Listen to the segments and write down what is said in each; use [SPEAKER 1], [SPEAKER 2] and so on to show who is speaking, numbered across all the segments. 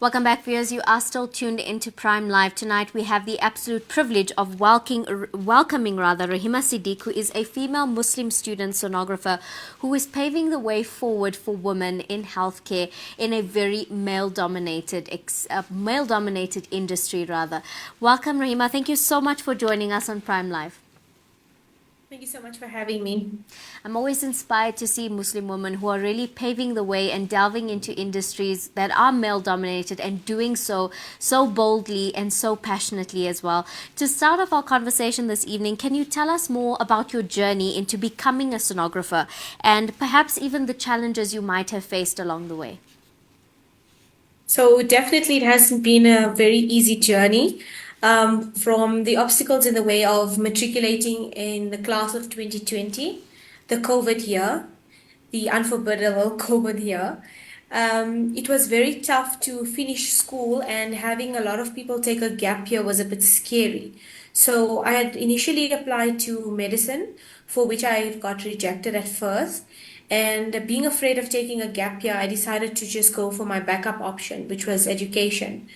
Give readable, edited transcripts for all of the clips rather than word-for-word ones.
[SPEAKER 1] Welcome back, viewers. You are still tuned into Prime Live. Tonight, we have the absolute privilege of welcoming Raheema Siddiq, who is a female Muslim student sonographer who is paving the way forward for women in healthcare in a very male-dominated industry. Welcome, Raheema. Thank you so much for joining us on Prime Live.
[SPEAKER 2] Thank you so much for having me.
[SPEAKER 1] I'm always inspired to see Muslim women who are really paving the way and delving into industries that are male dominated and doing so boldly and so passionately as well. To start off our conversation this evening, can you tell us more about your journey into becoming a sonographer and perhaps even the challenges you might have faced along the way?
[SPEAKER 2] So definitely it hasn't been a very easy journey. From the obstacles in the way of matriculating in the class of 2020, the COVID year, the unforgettable COVID year. It was very tough to finish school, and having a lot of people take a gap year was a bit scary. So I had initially applied to medicine, for which I got rejected at first. And being afraid of taking a gap year, I decided to just go for my backup option, which was education.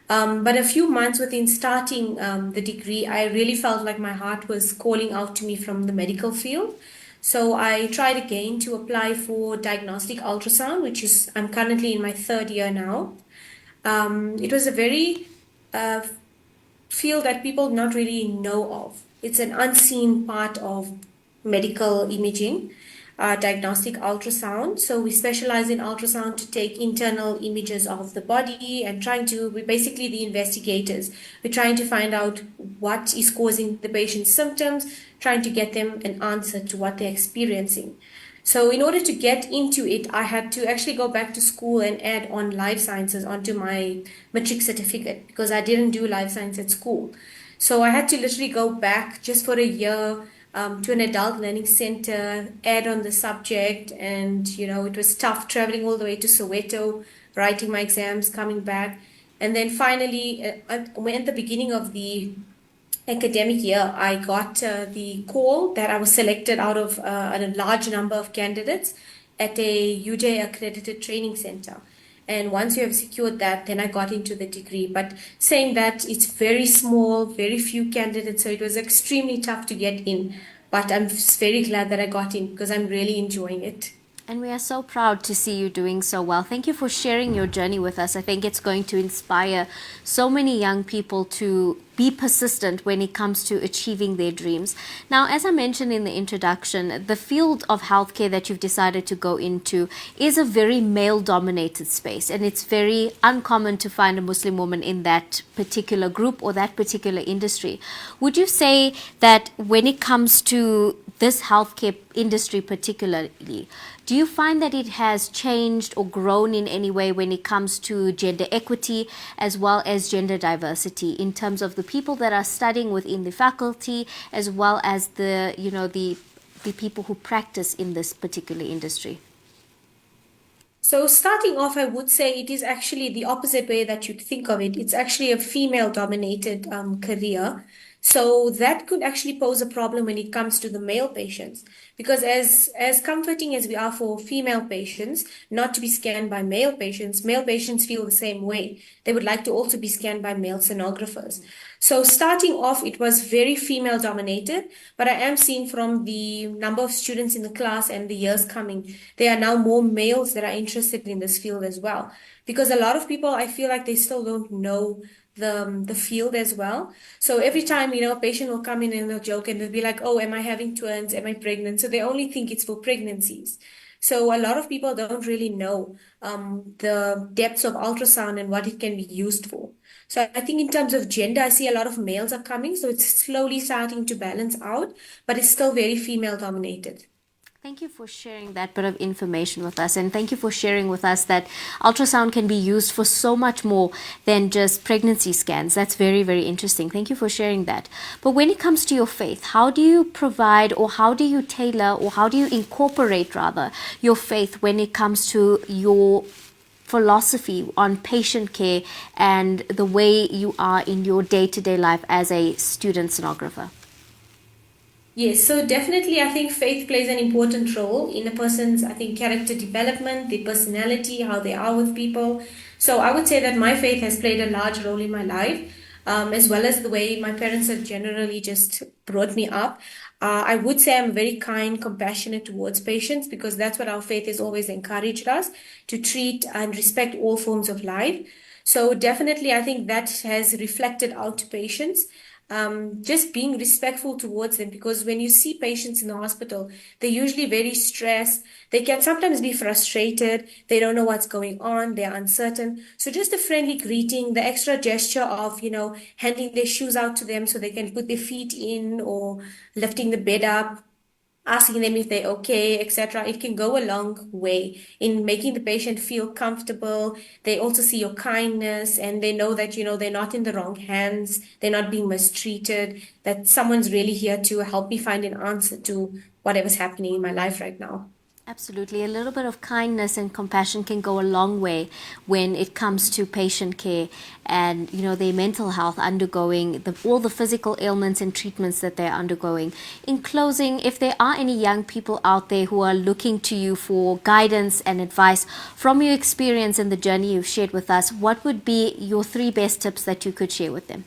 [SPEAKER 2] But a few months within starting the degree, I really felt like my heart was calling out to me from the medical field. So I tried again to apply for diagnostic ultrasound, which is, I'm currently in my third year now. It was a very uh, field that people not really know of. It's an unseen part of medical imaging, diagnostic ultrasound. So we specialize in ultrasound to take internal images of the body and we're basically the investigators. We're trying to find out what is causing the patient's symptoms, trying to get them an answer to what they're experiencing. So in order to get into it, I had to actually go back to school and add on life sciences onto my matric certificate because I didn't do life science at school. So I had to literally go back just for a year to an adult learning center, add on the subject. And, it was tough traveling all the way to Soweto, writing my exams, coming back. And then finally, at the beginning of the academic year, I got the call that I was selected out of a large number of candidates at a UJ accredited training center. And once you have secured that, then I got into the degree. But saying that, it's very small, very few candidates, so it was extremely tough to get in. But I'm very glad that I got in because I'm really enjoying it.
[SPEAKER 1] And we are so proud to see you doing so well. Thank you for sharing your journey with us. I think it's going to inspire so many young people to be persistent when it comes to achieving their dreams. Now, as I mentioned in the introduction, the field of healthcare that you've decided to go into is a very male-dominated space, and it's very uncommon to find a Muslim woman in that particular group or that particular industry. Would you say that when it comes to this healthcare industry particularly, do you find that it has changed or grown in any way when it comes to gender equity as well as gender diversity in terms of the people that are studying within the faculty as well as the people who practice in this particular industry?
[SPEAKER 2] So starting off, I would say it is actually the opposite way that you'd think of it. It's actually a female-dominated career. So that could actually pose a problem when it comes to the male patients, because as comforting as we are for female patients not to be scanned by male patients feel the same way. They would like to also be scanned by male sonographers. So starting off, it was very female dominated, but I am seeing from the number of students in the class and the years coming, there are now more males that are interested in this field as well. Because a lot of people, I feel like they still don't know the field as well. So every time, a patient will come in and they'll joke and they'll be like, oh, am I having twins? Am I pregnant? So they only think it's for pregnancies. So a lot of people don't really know the depths of ultrasound and what it can be used for. So I think in terms of gender, I see a lot of males are coming, so it's slowly starting to balance out, but it's still very female dominated.
[SPEAKER 1] Thank you for sharing that bit of information with us. And thank you for sharing with us that ultrasound can be used for so much more than just pregnancy scans. That's very, very interesting. Thank you for sharing that. But when it comes to your faith, how do you provide or how do you tailor or how do you incorporate rather your faith when it comes to your philosophy on patient care and the way you are in your day-to-day life as a student sonographer?
[SPEAKER 2] Yes, so definitely I think faith plays an important role in a person's, I think, character development, their personality, how they are with people. So I would say that my faith has played a large role in my life, as well as the way my parents have generally just brought me up. I would say I'm very kind, compassionate towards patients because that's what our faith has always encouraged us to treat and respect all forms of life. So definitely, I think that has reflected out to patients. Just being respectful towards them because when you see patients in the hospital, they're usually very stressed. They can sometimes be frustrated. They don't know what's going on. They're uncertain. So just a friendly greeting, the extra gesture of, handing their shoes out to them so they can put their feet in or lifting the bed up, asking them if they're okay, etc. It can go a long way in making the patient feel comfortable. They also see your kindness and they know that, they're not in the wrong hands, they're not being mistreated, that someone's really here to help me find an answer to whatever's happening in my life right now.
[SPEAKER 1] Absolutely. A little bit of kindness and compassion can go a long way when it comes to patient care and, their mental health undergoing all the physical ailments and treatments that they're undergoing. In closing, if there are any young people out there who are looking to you for guidance and advice from your experience and the journey you've shared with us, what would be your 3 best tips that you could share with them?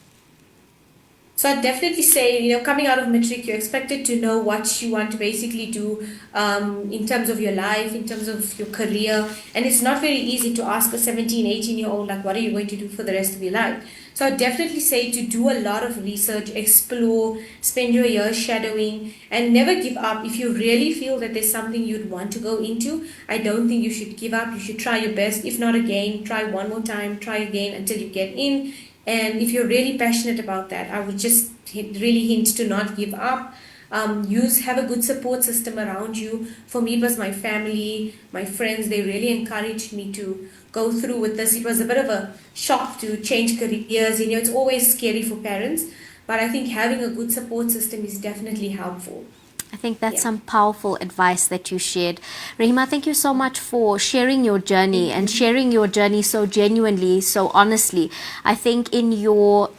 [SPEAKER 2] So I'd definitely say, coming out of matric, you're expected to know what you want to basically do in terms of your life, in terms of your career. And it's not very easy to ask a 17, 18-year-old, like, what are you going to do for the rest of your life? So I'd definitely say to do a lot of research, explore, spend your years shadowing, and never give up. If you really feel that there's something you'd want to go into, I don't think you should give up. You should try your best. If not again, try one more time, try again until you get in. And if you're really passionate about that, I would just really hint to not give up. Have a good support system around you. For me, it was my family, my friends. They really encouraged me to go through with this. It was a bit of a shock to change careers. It's always scary for parents, but I think having a good support system is definitely helpful.
[SPEAKER 1] I think that's
[SPEAKER 2] Yeah.
[SPEAKER 1] some powerful advice that you shared. Rahima, thank you so much for sharing your journey
[SPEAKER 2] Thank
[SPEAKER 1] and
[SPEAKER 2] you.
[SPEAKER 1] sharing your journey so genuinely, so honestly. I think in your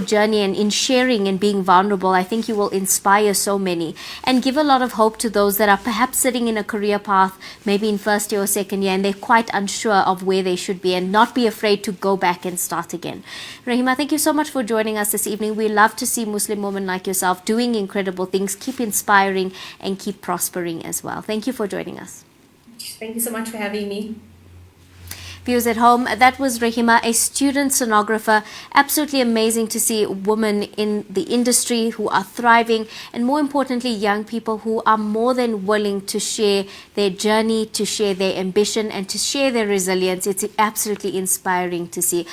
[SPEAKER 1] journey and in sharing and being vulnerable, I think you will inspire so many and give a lot of hope to those that are perhaps sitting in a career path, maybe in first year or second year, and they're quite unsure of where they should be and not be afraid to go back and start again. Rahima, thank you so much for joining us this evening. We love to see Muslim women like yourself doing incredible things. Keep inspiring and keep prospering as well. Thank you for joining us.
[SPEAKER 2] Thank you so much for having me.
[SPEAKER 1] Viewers at home, that was Raheema, a student sonographer. Absolutely amazing to see women in the industry who are thriving, and more importantly, young people who are more than willing to share their journey, to share their ambition, and to share their resilience. It's absolutely inspiring to see.